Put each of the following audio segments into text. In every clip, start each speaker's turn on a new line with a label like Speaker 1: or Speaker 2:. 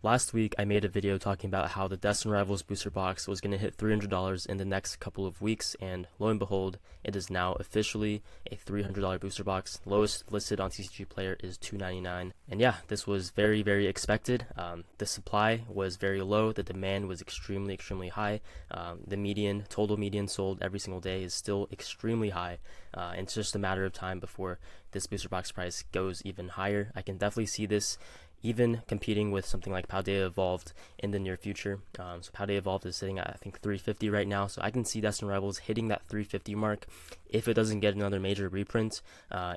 Speaker 1: Last week, I made a video talking about how the Destined Rivals Booster Box was going to hit $300 in the next couple of weeks, and lo and behold, it is now officially a $300 booster box. Lowest listed on TCG Player is $299. And yeah, this was very, very expected. The supply was very low. The demand was extremely, extremely high. The total median sold every single day is still extremely high. And it's just a matter of time before this booster box price goes even higher. I can definitely see this even competing with something like Paldea Evolved in the near future. So Paldea Evolved is sitting at, I think, 350 right now. So I can see Destined Rivals hitting that 350 mark if it doesn't get another major reprint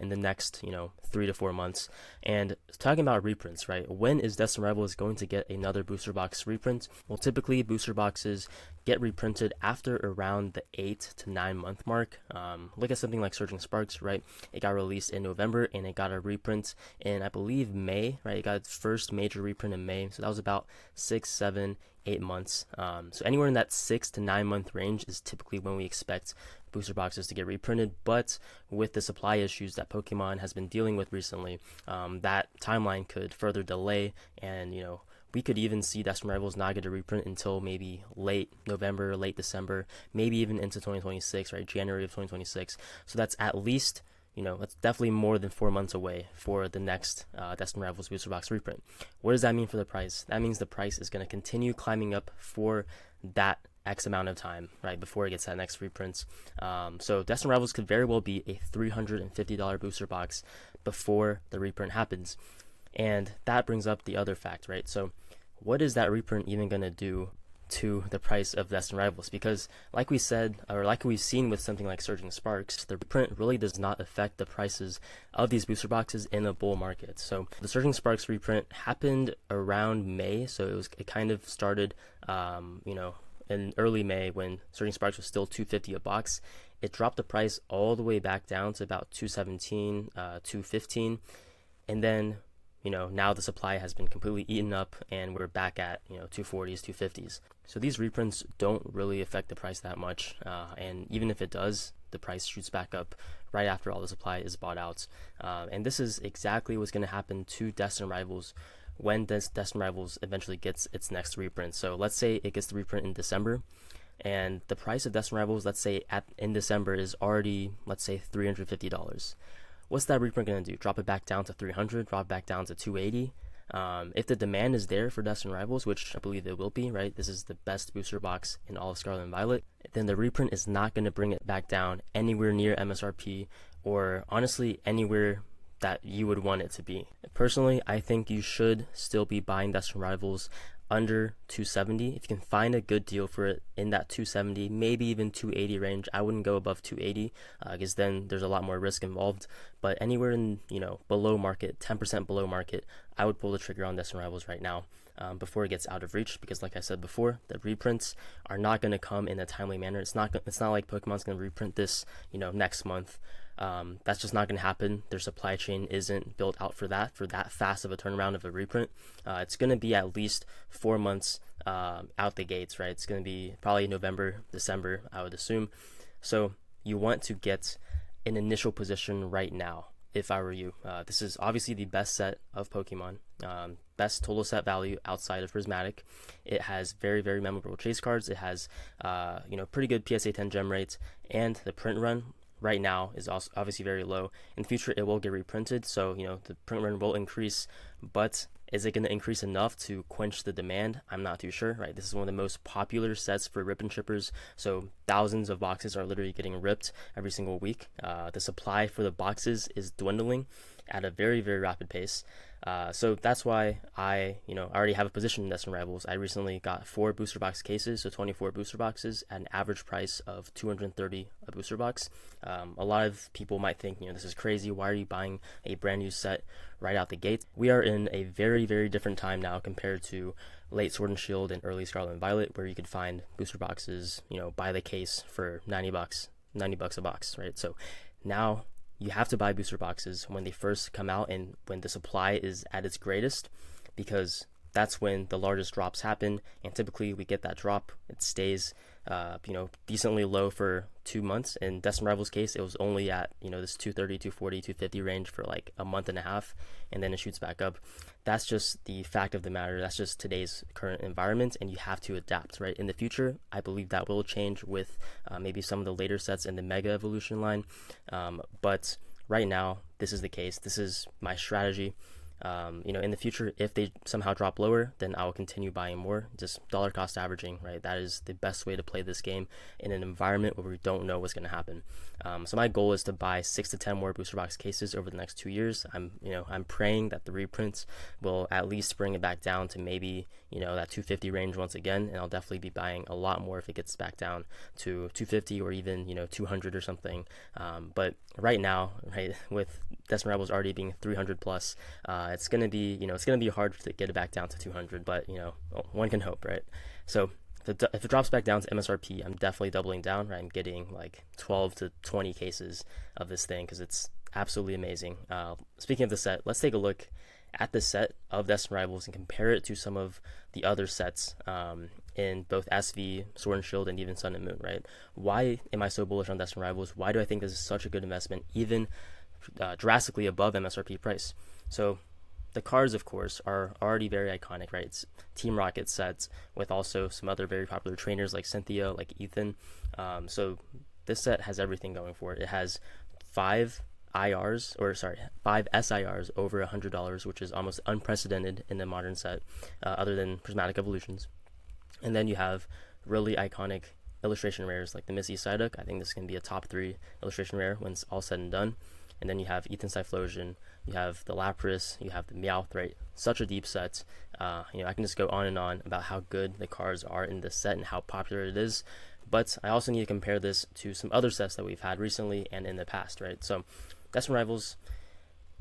Speaker 1: in the next, 3 to 4 months. And talking about reprints, right? When is Destined Rivals going to get another booster box reprint? Well, typically booster boxes get reprinted after around the 8 to 9 month mark. Look at something like Surging Sparks, right? It got released in November and it got a reprint in, I believe, May, right? It got its first major reprint in May. So that was about 6, 7, 8 months. So anywhere in that 6 to 9 month range is typically when we expect booster boxes to get reprinted. But with the supply issues that Pokemon has been dealing with recently, that timeline could further delay, and we could even see Destined Rivals not get a reprint until maybe late November, late December, maybe even into 2026, right? January of 2026. So that's at least, that's definitely more than 4 months away for the next Destined Rivals booster box reprint. What does that mean for the price? That means the price is going to continue climbing up for that X amount of time, right, before it gets that next reprint. So Destined Rivals could very well be a $350 booster box before the reprint happens. And that brings up the other fact, right? So what is that reprint even going to do to the price of Destined Rivals? Because like we said, or like we've seen with something like Surging Sparks, the reprint really does not affect the prices of these booster boxes in a bull market. So the Surging Sparks reprint happened around May, so it kind of started, in early May when Surging Sparks was still $250 a box. It dropped the price all the way back down to about $217, $215, and then now the supply has been completely eaten up and we're back at, 240s, 250s. So these reprints don't really affect the price that much. And even if it does, the price shoots back up right after all the supply is bought out. And this is exactly what's going to happen to Destined Rivals when Destined Rivals eventually gets its next reprint. So let's say it gets the reprint in December, and the price of Destined Rivals, let's say in December, is already, let's say, $350. What's that reprint going to do? Drop it back down to 300, drop it back down to 280? If the demand is there for Destined Rivals, which I believe it will be, right? This is the best booster box in all of Scarlet and Violet. Then the reprint is not going to bring it back down anywhere near MSRP, or honestly anywhere that you would want it to be. Personally, I think you should still be buying Destined Rivals under 270. If you can find a good deal for it in that 270, maybe even 280 range. I wouldn't go above 280 because then there's a lot more risk involved. But anywhere in below market, 10% below market, I would pull the trigger on Destined Rivals right now before it gets out of reach, because like I said before, the reprints are not going to come in a timely manner. It's not like Pokemon's going to reprint this next month. That's just not going to happen. Their supply chain isn't built out for that fast of a turnaround of a reprint. It's going to be at least 4 months out the gates, right? It's going to be probably November, December, I would assume. So you want to get an initial position right now. If I were you, this is obviously the best set of Pokemon, best total set value outside of Prismatic. It has very, very memorable chase cards. It has, pretty good PSA 10 gem rates, and the print run right now is also obviously very low. In the future, it will get reprinted, so the print run will increase, but is it going to increase enough to quench the demand? I'm not too sure, right? This is one of the most popular sets for rip and shippers, so thousands of boxes are literally getting ripped every single week. The supply for the boxes is dwindling at a very, very rapid pace. So that's why I already have a position in Destined Rivals. I recently got 4 booster box cases, so 24 booster boxes at an average price of $230 a booster box. A lot of people might think, this is crazy. Why are you buying a brand new set right out the gate? We are in a very, very different time now compared to late Sword and Shield and early Scarlet and Violet, where you could find booster boxes, by the case for $90 a box, right? So now you have to buy booster boxes when they first come out and when the supply is at its greatest, because that's when the largest drops happen, and typically we get that drop, it stays decently low for 2 months. In Destined Rivals case, it was only at, this 230, 240, 250 range for like a month and a half, and then it shoots back up. That's just the fact of the matter. That's just today's current environment, and you have to adapt, right? In the future, I believe that will change with maybe some of the later sets in the Mega Evolution line. But right now, this is the case. This is my strategy. In the future, if they somehow drop lower, then I will continue buying more. Just dollar cost averaging, right? That is the best way to play this game in an environment where we don't know what's going to happen. So my goal is to buy 6 to 10 more booster box cases over the next 2 years. I'm praying that the reprints will at least bring it back down to maybe, that 250 range once again, and I'll definitely be buying a lot more if it gets back down to 250 or even, 200 or something. But right now, right, with Destined Rivals already being 300 plus, it's gonna be hard to get it back down to 200, but one can hope, right? So if it drops back down to MSRP, I'm definitely doubling down, right? I'm getting like 12 to 20 cases of this thing because it's absolutely amazing. Speaking of the set, let's take a look at the set of Destined Rivals and compare it to some of the other sets in both SV, Sword and Shield, and even Sun and Moon, right? Why am I so bullish on Destined Rivals? Why do I think this is such a good investment, even drastically above MSRP price? So the cards, of course, are already very iconic, right? It's Team Rocket sets with also some other very popular trainers like Cynthia, like Ethan. So this set has everything going for it. It has 5 SIRs over $100, which is almost unprecedented in the modern set, other than Prismatic Evolutions. And then you have really iconic illustration rares like the Misty Psyduck. I think this can be a top 3 illustration rare when it's all said and done. And then you have Ethan Typhlosion, you have the Lapras, you have the Meowth, right? Such a deep set. I can just go on and on about how good the cards are in this set and how popular it is. But I also need to compare this to some other sets that we've had recently and in the past, right? So Destined Rivals,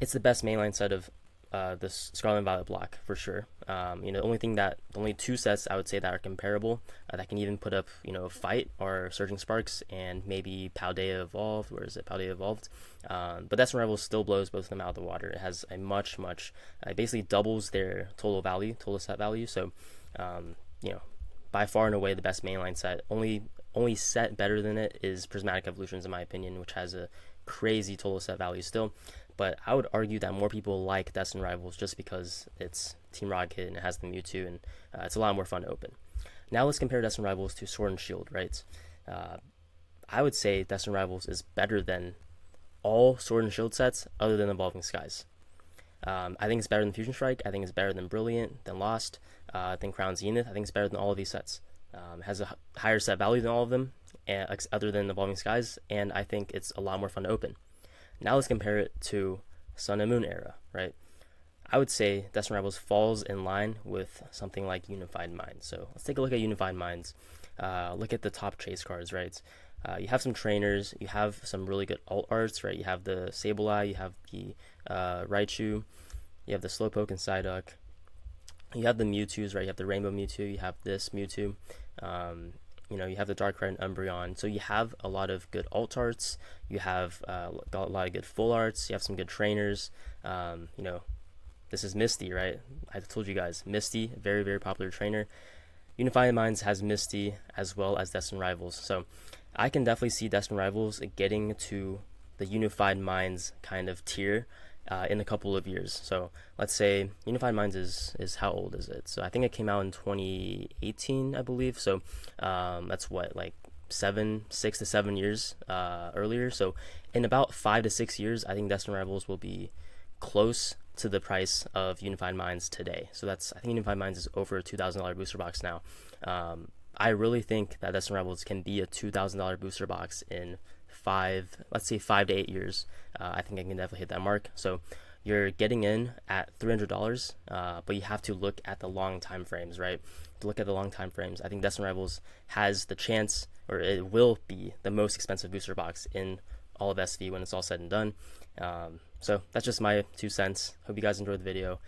Speaker 1: it's the best mainline set of the Scarlet and Violet block for sure. The only 2 sets I would say that are comparable that can even put up a fight are Surging Sparks and maybe Paldea Evolved. Where is it? Paldea Evolved. But Destined Rivals still blows both of them out of the water. It has a much it basically doubles their total set value. So by far and away the best mainline set. Only set better than it is Prismatic Evolutions in my opinion, which has a crazy total set value still. But I would argue that more people like Destined Rivals just because it's Team Rocket and it has the Mewtwo, and it's a lot more fun to open. Now let's compare Destined Rivals to Sword and Shield, right? I would say Destined Rivals is better than all Sword and Shield sets other than Evolving Skies. I think it's better than Fusion Strike. I think it's better than Brilliant, than Lost, than Crown Zenith. I think it's better than all of these sets. It has a higher set value than all of them, other than Evolving Skies, and I think it's a lot more fun to open. Now let's compare it to Sun and Moon era, right? I would say Destined Rivals falls in line with something like Unified Minds. So let's take a look at Unified Minds. Look at the top chase cards, right? You have some trainers, you have some really good alt arts, right? You have the Sableye, you have the Raichu, you have the Slowpoke and Psyduck, you have the Mewtwo's, right? You have the Rainbow Mewtwo, you have this Mewtwo, you have the Darkrai and Umbreon. So you have a lot of good alt arts, you have got a lot of good full arts, you have some good trainers. This is Misty, right? I told you guys, Misty, very, very popular trainer. Unified Minds has Misty as well as Destined Rivals. So I can definitely see Destined Rivals getting to the Unified Minds kind of tier in a couple of years. So let's say Unified Minds is how old is it? So I think it came out in 2018, I believe. So that's what, like 6 to 7 years earlier. So in about 5 to 6 years, I think Destined Rivals will be close to the price of Unified Minds today. So I think Unified Minds is over a $2,000 booster box now. I really think that Destined Rivals can be a $2,000 booster box in 5 to 8 years. I think I can definitely hit that mark. So you're getting in at $300, but you have to look at the long time frames, right? To look at the long time frames, I think Destined Rivals has the chance, or it will be the most expensive booster box in all of SV when it's all said and done. So that's just my 2 cents. Hope you guys enjoyed the video.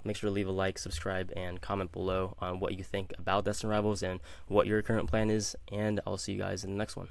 Speaker 1: Make sure to leave a like, subscribe, and comment below on what you think about Destined Rivals and what your current plan is, and I'll see you guys in the next one.